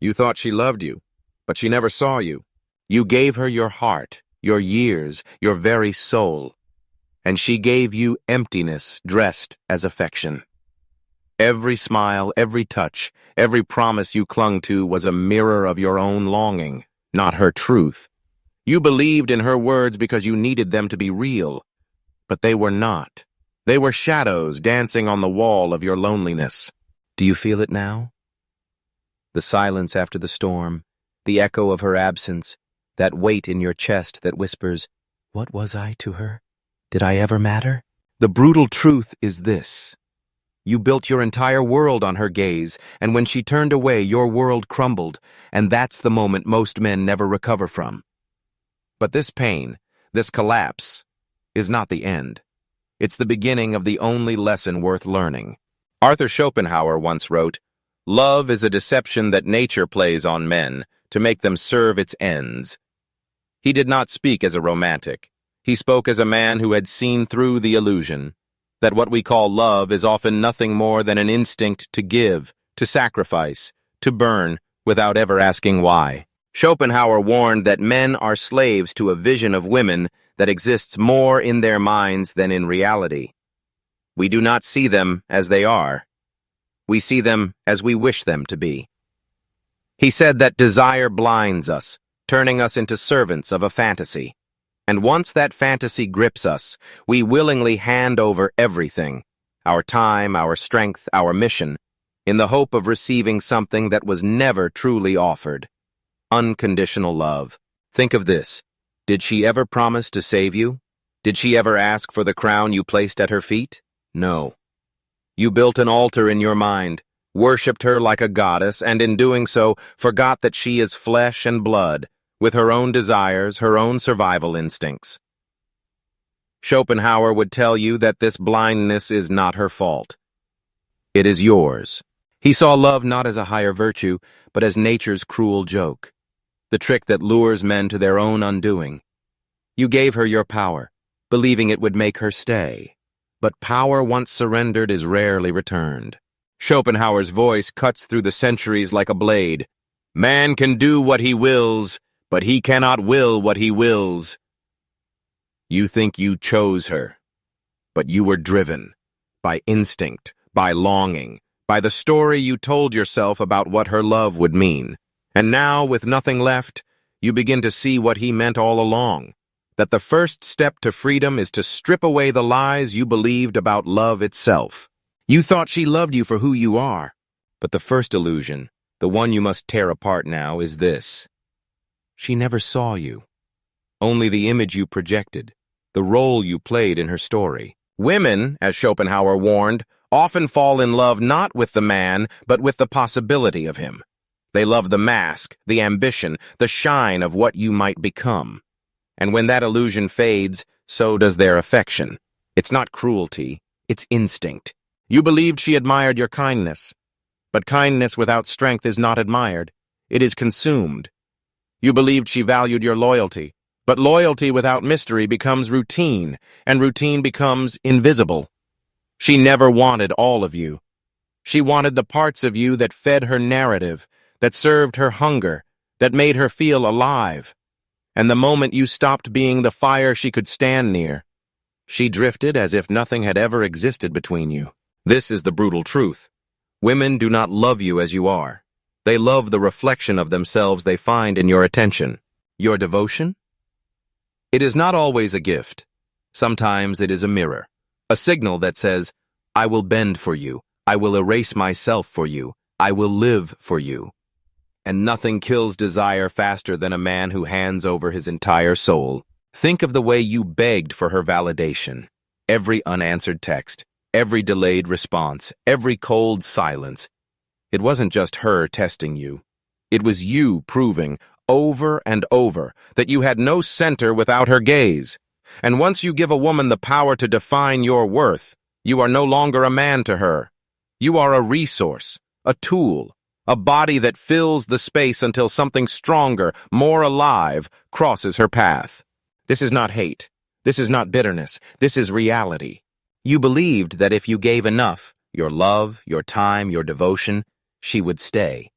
You thought she loved you, but she never saw you. You gave her your heart, your years, your very soul, and she gave you emptiness dressed as affection. Every smile, every touch, every promise you clung to was a mirror of your own longing, not her truth. You believed in her words because you needed them to be real, but they were not. They were shadows dancing on the wall of your loneliness. Do you feel it now? The silence after the storm, the echo of her absence, that weight in your chest that whispers, "What was I to her? Did I ever matter?" The brutal truth is this. You built your entire world on her gaze, and when she turned away, your world crumbled, and that's the moment most men never recover from. But this pain, this collapse, is not the end. It's the beginning of the only lesson worth learning. Arthur Schopenhauer once wrote, "Love is a deception that nature plays on men to make them serve its ends." He did not speak as a romantic. He spoke as a man who had seen through the illusion that what we call love is often nothing more than an instinct to give, to sacrifice, to burn, without ever asking why. Schopenhauer warned that men are slaves to a vision of women that exists more in their minds than in reality. We do not see them as they are. We see them as we wish them to be. He said that desire blinds us, turning us into servants of a fantasy. And once that fantasy grips us, we willingly hand over everything, our time, our strength, our mission, in the hope of receiving something that was never truly offered. Unconditional love. Think of this. Did she ever promise to save you? Did she ever ask for the crown you placed at her feet? No. You built an altar in your mind, worshipped her like a goddess, and in doing so, forgot that she is flesh and blood, with her own desires, her own survival instincts. Schopenhauer would tell you that this blindness is not her fault. It is yours. He saw love not as a higher virtue, but as nature's cruel joke, the trick that lures men to their own undoing. You gave her your power, believing it would make her stay. But power once surrendered is rarely returned. Schopenhauer's voice cuts through the centuries like a blade. Man can do what he wills, but he cannot will what he wills. You think you chose her, but you were driven by instinct, by longing, by the story you told yourself about what her love would mean. And now, with nothing left, you begin to see what he meant all along, that the first step to freedom is to strip away the lies you believed about love itself. You thought she loved you for who you are, but the first illusion, the one you must tear apart now, is this. She never saw you. Only the image you projected, the role you played in her story. Women, as Schopenhauer warned, often fall in love not with the man, but with the possibility of him. They love the mask, the ambition, the shine of what you might become. And when that illusion fades, so does their affection. It's not cruelty, it's instinct. You believed she admired your kindness, but kindness without strength is not admired. It is consumed. You believed she valued your loyalty, but loyalty without mystery becomes routine, and routine becomes invisible. She never wanted all of you. She wanted the parts of you that fed her narrative, that served her hunger, that made her feel alive. And the moment you stopped being the fire she could stand near, she drifted as if nothing had ever existed between you. This is the brutal truth. Women do not love you as you are. They love the reflection of themselves they find in your attention. Your devotion? It is not always a gift. Sometimes it is a mirror, a signal that says, I will bend for you, I will erase myself for you, I will live for you. And nothing kills desire faster than a man who hands over his entire soul. Think of the way you begged for her validation. Every unanswered text, every delayed response, every cold silence. It wasn't just her testing you. It was you proving, over and over, that you had no center without her gaze. And once you give a woman the power to define your worth, you are no longer a man to her. You are a resource, a tool, a body that fills the space until something stronger, more alive, crosses her path. This is not hate. This is not bitterness. This is reality. You believed that if you gave enough, your love, your time, your devotion, she would stay.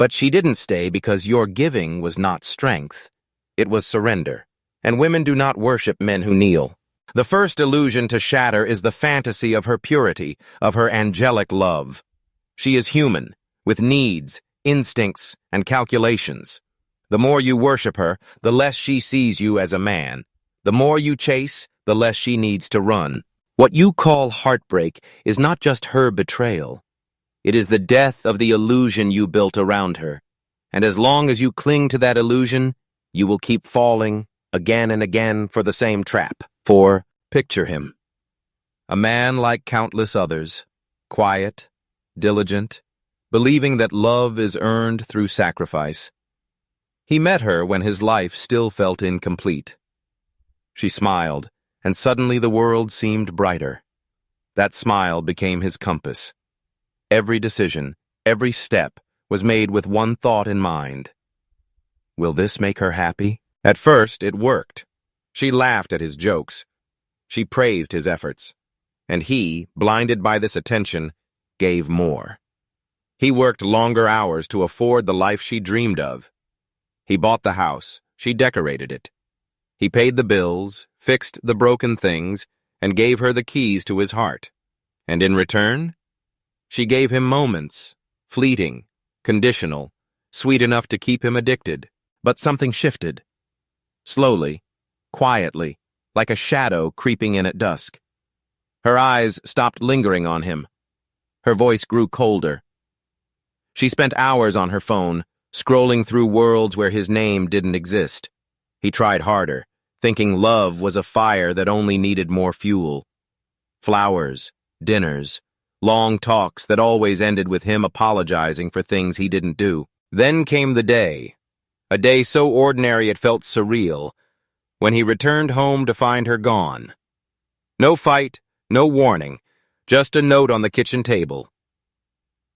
But she didn't stay because your giving was not strength. It was surrender. And women do not worship men who kneel. The first illusion to shatter is the fantasy of her purity, of her angelic love. She is human, with needs, instincts, and calculations. The more you worship her, the less she sees you as a man. The more you chase, the less she needs to run. What you call heartbreak is not just her betrayal. It is the death of the illusion you built around her. And as long as you cling to that illusion, you will keep falling again and again for the same trap. For, picture him. A man like countless others, quiet, diligent, believing that love is earned through sacrifice. He met her when his life still felt incomplete. She smiled, and suddenly the world seemed brighter. That smile became his compass. Every decision, every step, was made with one thought in mind. Will this make her happy? At first, it worked. She laughed at his jokes. She praised his efforts. And he, blinded by this attention, gave more. He worked longer hours to afford the life she dreamed of. He bought the house. She decorated it. He paid the bills, fixed the broken things, and gave her the keys to his heart. And in return, she gave him moments, fleeting, conditional, sweet enough to keep him addicted. But something shifted. Slowly, quietly, like a shadow creeping in at dusk. Her eyes stopped lingering on him. Her voice grew colder. She spent hours on her phone, scrolling through worlds where his name didn't exist. He tried harder, thinking love was a fire that only needed more fuel. Flowers, dinners, long talks that always ended with him apologizing for things he didn't do. Then came the day, a day so ordinary it felt surreal, when he returned home to find her gone. No fight, no warning, just a note on the kitchen table.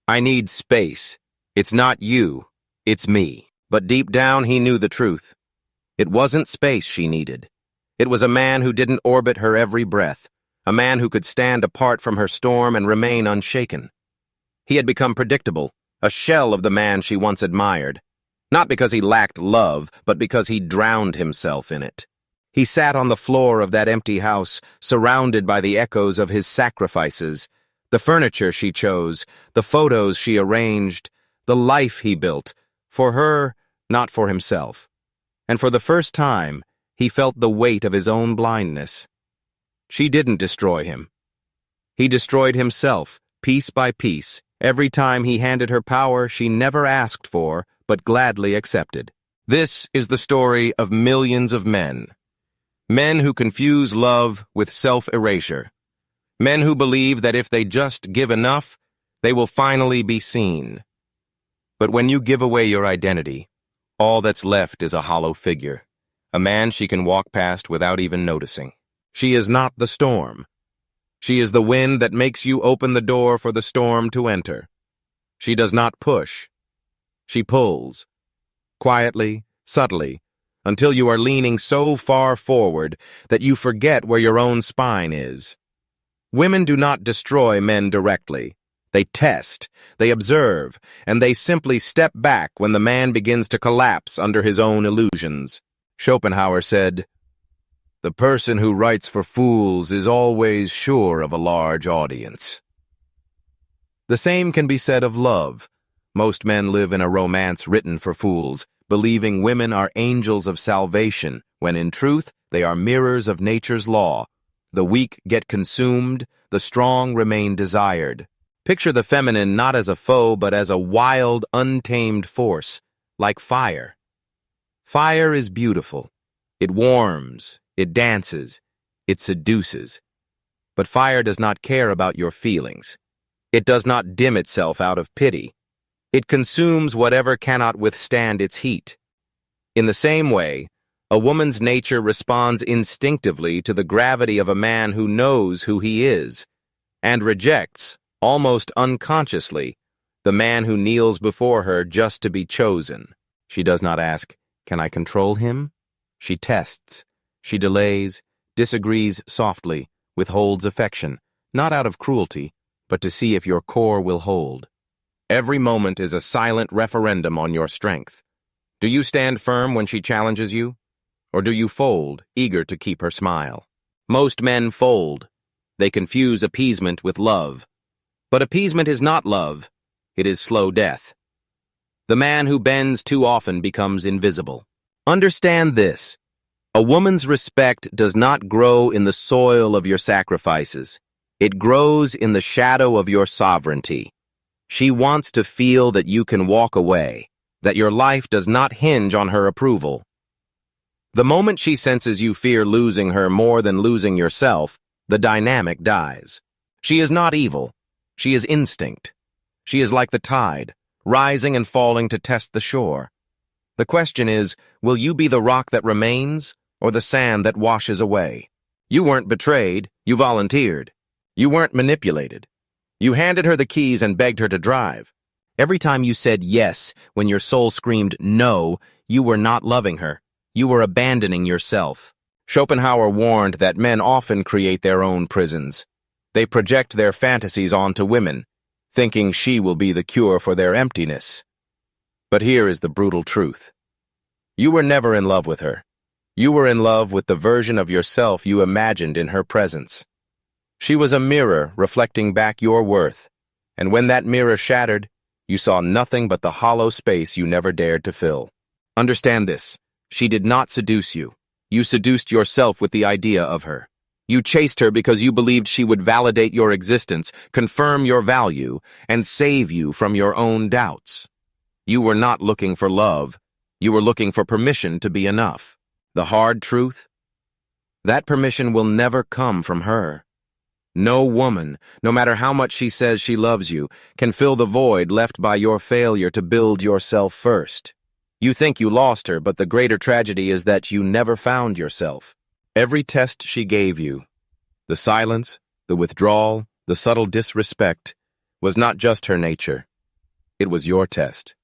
I need space. It's not you, it's me. But deep down he knew the truth. It wasn't space she needed. It was a man who didn't orbit her every breath, a man who could stand apart from her storm and remain unshaken. He had become predictable, a shell of the man she once admired. Not because he lacked love, but because he drowned himself in it. He sat on the floor of that empty house, surrounded by the echoes of his sacrifices, the furniture she chose, the photos she arranged, the life he built, for her, not for himself. And for the first time, he felt the weight of his own blindness. She didn't destroy him. He destroyed himself, piece by piece, every time he handed her power she never asked for, but gladly accepted. This is the story of millions of men. Men who confuse love with self-erasure. Men who believe that if they just give enough, they will finally be seen. But when you give away your identity, all that's left is a hollow figure, a man she can walk past without even noticing. She is not the storm. She is the wind that makes you open the door for the storm to enter. She does not push. She pulls, quietly, subtly, until you are leaning so far forward that you forget where your own spine is. Women do not destroy men directly. They test, they observe, and they simply step back when the man begins to collapse under his own illusions. Schopenhauer said, "The person who writes for fools is always sure of a large audience." The same can be said of love. Most men live in a romance written for fools, believing women are angels of salvation, when in truth they are mirrors of nature's law. The weak get consumed, the strong remain desired. Picture the feminine not as a foe, but as a wild, untamed force, like fire. Fire is beautiful. It warms, it dances, it seduces. But fire does not care about your feelings. It does not dim itself out of pity. It consumes whatever cannot withstand its heat. In the same way, a woman's nature responds instinctively to the gravity of a man who knows who he is, and rejects, almost unconsciously, the man who kneels before her just to be chosen. She does not ask, "Can I control him?" She tests. She delays, disagrees softly, withholds affection, not out of cruelty, but to see if your core will hold. Every moment is a silent referendum on your strength. Do you stand firm when she challenges you? Or do you fold, eager to keep her smile? Most men fold. They confuse appeasement with love. But appeasement is not love. It is slow death. The man who bends too often becomes invisible. Understand this. A woman's respect does not grow in the soil of your sacrifices. It grows in the shadow of your sovereignty. She wants to feel that you can walk away, that your life does not hinge on her approval. The moment she senses you fear losing her more than losing yourself, the dynamic dies. She is not evil. She is instinct. She is like the tide, rising and falling to test the shore. The question is, will you be the rock that remains, or the sand that washes away? You weren't betrayed, you volunteered. You weren't manipulated. You handed her the keys and begged her to drive. Every time you said yes when your soul screamed no, you were not loving her. You were abandoning yourself. Schopenhauer warned that men often create their own prisons. They project their fantasies onto women, thinking she will be the cure for their emptiness. But here is the brutal truth. You were never in love with her. You were in love with the version of yourself you imagined in her presence. She was a mirror reflecting back your worth, and when that mirror shattered, you saw nothing but the hollow space you never dared to fill. Understand this. She did not seduce you. You seduced yourself with the idea of her. You chased her because you believed she would validate your existence, confirm your value, and save you from your own doubts. You were not looking for love. You were looking for permission to be enough. The hard truth? That permission will never come from her. No woman, no matter how much she says she loves you, can fill the void left by your failure to build yourself first. You think you lost her, but the greater tragedy is that you never found yourself. Every test she gave you, the silence, the withdrawal, the subtle disrespect, was not just her nature. It was your test.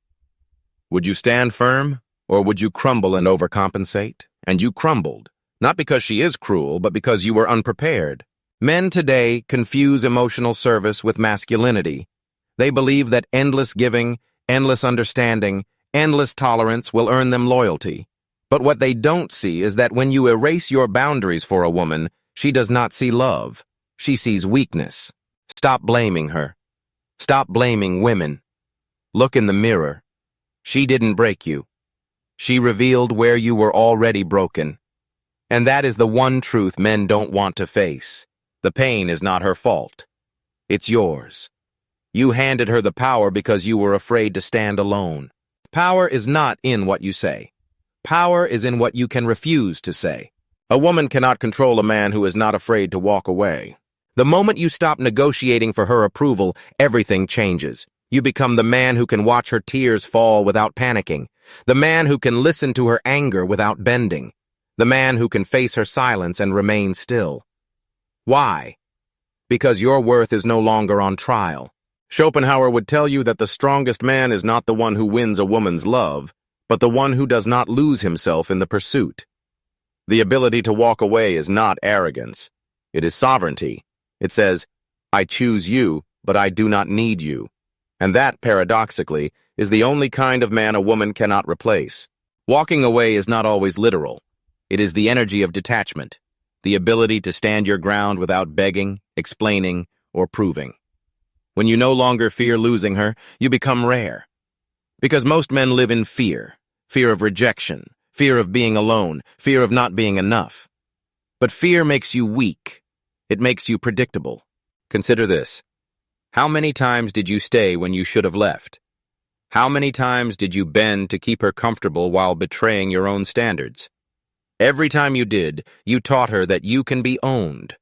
Would you stand firm, or would you crumble and overcompensate? And you crumbled, not because she is cruel, but because you were unprepared. Men today confuse emotional service with masculinity. They believe that endless giving, endless understanding, endless tolerance will earn them loyalty. But what they don't see is that when you erase your boundaries for a woman, she does not see love. She sees weakness. Stop blaming her. Stop blaming women. Look in the mirror. She didn't break you. She revealed where you were already broken. And that is the one truth men don't want to face. The pain is not her fault. It's yours. You handed her the power because you were afraid to stand alone. Power is not in what you say. Power is in what you can refuse to say. A woman cannot control a man who is not afraid to walk away. The moment you stop negotiating for her approval, everything changes. You become the man who can watch her tears fall without panicking. The man who can listen to her anger without bending. The man who can face her silence and remain still. Why? Because your worth is no longer on trial. Schopenhauer would tell you that the strongest man is not the one who wins a woman's love, but the one who does not lose himself in the pursuit. The ability to walk away is not arrogance. It is sovereignty. It says, I choose you, but I do not need you. And that, paradoxically, is the only kind of man a woman cannot replace. Walking away is not always literal. It is the energy of detachment, the ability to stand your ground without begging, explaining, or proving. When you no longer fear losing her, you become rare. Because most men live in fear. Fear of rejection, fear of being alone, fear of not being enough. But fear makes you weak. It makes you predictable. Consider this. How many times did you stay when you should have left? How many times did you bend to keep her comfortable while betraying your own standards? Every time you did, you taught her that you can be owned.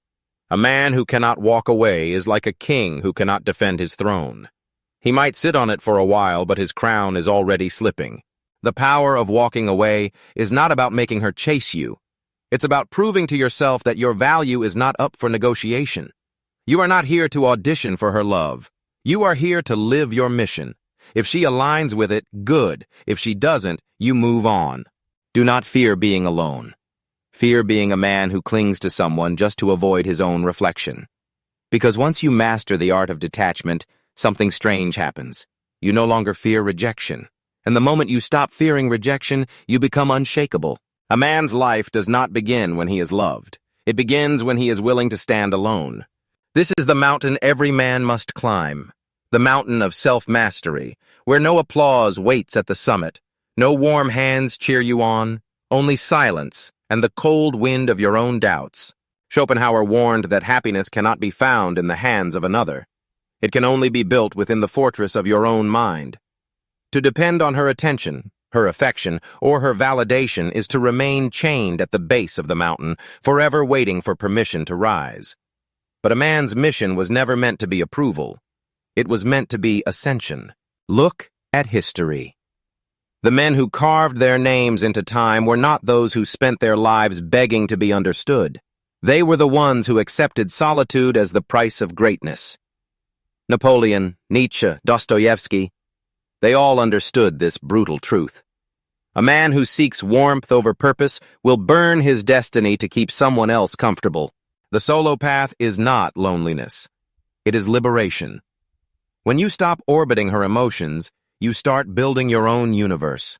A man who cannot walk away is like a king who cannot defend his throne. He might sit on it for a while, but his crown is already slipping. The power of walking away is not about making her chase you. It's about proving to yourself that your value is not up for negotiation. You are not here to audition for her love. You are here to live your mission. If she aligns with it, good. If she doesn't, you move on. Do not fear being alone. Fear being a man who clings to someone just to avoid his own reflection. Because once you master the art of detachment, something strange happens. You no longer fear rejection. And the moment you stop fearing rejection, you become unshakable. A man's life does not begin when he is loved. It begins when he is willing to stand alone. This is the mountain every man must climb. The mountain of self-mastery, where no applause waits at the summit, no warm hands cheer you on, only silence and the cold wind of your own doubts. Schopenhauer warned that happiness cannot be found in the hands of another. It can only be built within the fortress of your own mind. To depend on her attention, her affection, or her validation is to remain chained at the base of the mountain, forever waiting for permission to rise. But a man's mission was never meant to be approval. It was meant to be ascension. Look at history. The men who carved their names into time were not those who spent their lives begging to be understood. They were the ones who accepted solitude as the price of greatness. Napoleon, Nietzsche, Dostoevsky, they all understood this brutal truth. A man who seeks warmth over purpose will burn his destiny to keep someone else comfortable. The solo path is not loneliness. It is liberation. When you stop orbiting her emotions, you start building your own universe.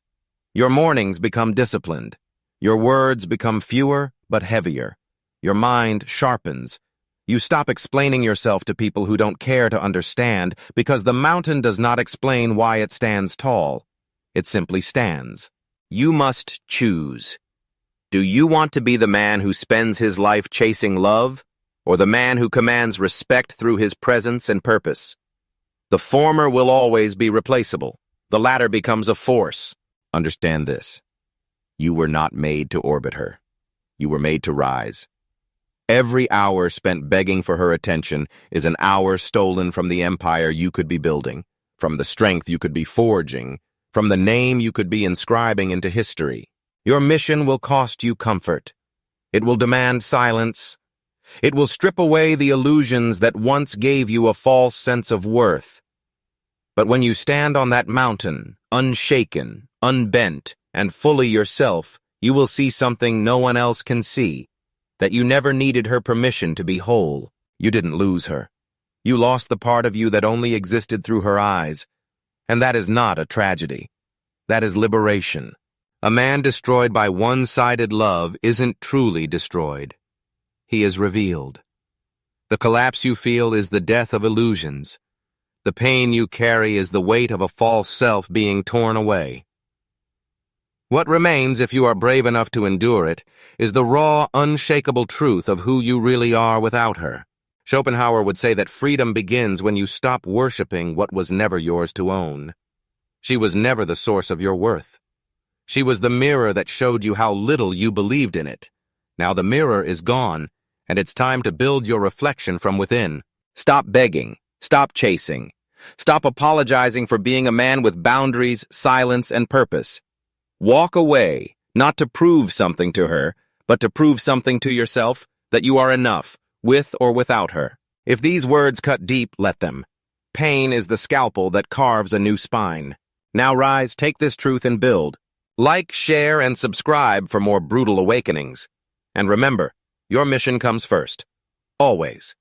Your mornings become disciplined. Your words become fewer but heavier. Your mind sharpens. You stop explaining yourself to people who don't care to understand, because the mountain does not explain why it stands tall. It simply stands. You must choose. Do you want to be the man who spends his life chasing love, or the man who commands respect through his presence and purpose? The former will always be replaceable. The latter becomes a force. Understand this. You were not made to orbit her. You were made to rise. Every hour spent begging for her attention is an hour stolen from the empire you could be building, from the strength you could be forging, from the name you could be inscribing into history. Your mission will cost you comfort. It will demand silence. It will strip away the illusions that once gave you a false sense of worth. But when you stand on that mountain, unshaken, unbent, and fully yourself, you will see something no one else can see. That you never needed her permission to be whole. You didn't lose her. You lost the part of you that only existed through her eyes. And that is not a tragedy. That is liberation. A man destroyed by one-sided love isn't truly destroyed. He is revealed. The collapse you feel is the death of illusions. The pain you carry is the weight of a false self being torn away. What remains, if you are brave enough to endure it, is the raw, unshakable truth of who you really are without her. Schopenhauer would say that freedom begins when you stop worshiping what was never yours to own. She was never the source of your worth. She was the mirror that showed you how little you believed in it. Now the mirror is gone, and it's time to build your reflection from within. Stop begging. Stop chasing. Stop apologizing for being a man with boundaries, silence, and purpose. Walk away, not to prove something to her, but to prove something to yourself, that you are enough, with or without her. If these words cut deep, let them. Pain is the scalpel that carves a new spine. Now rise, take this truth and build. Like, share, and subscribe for more brutal awakenings. And remember, your mission comes first. Always.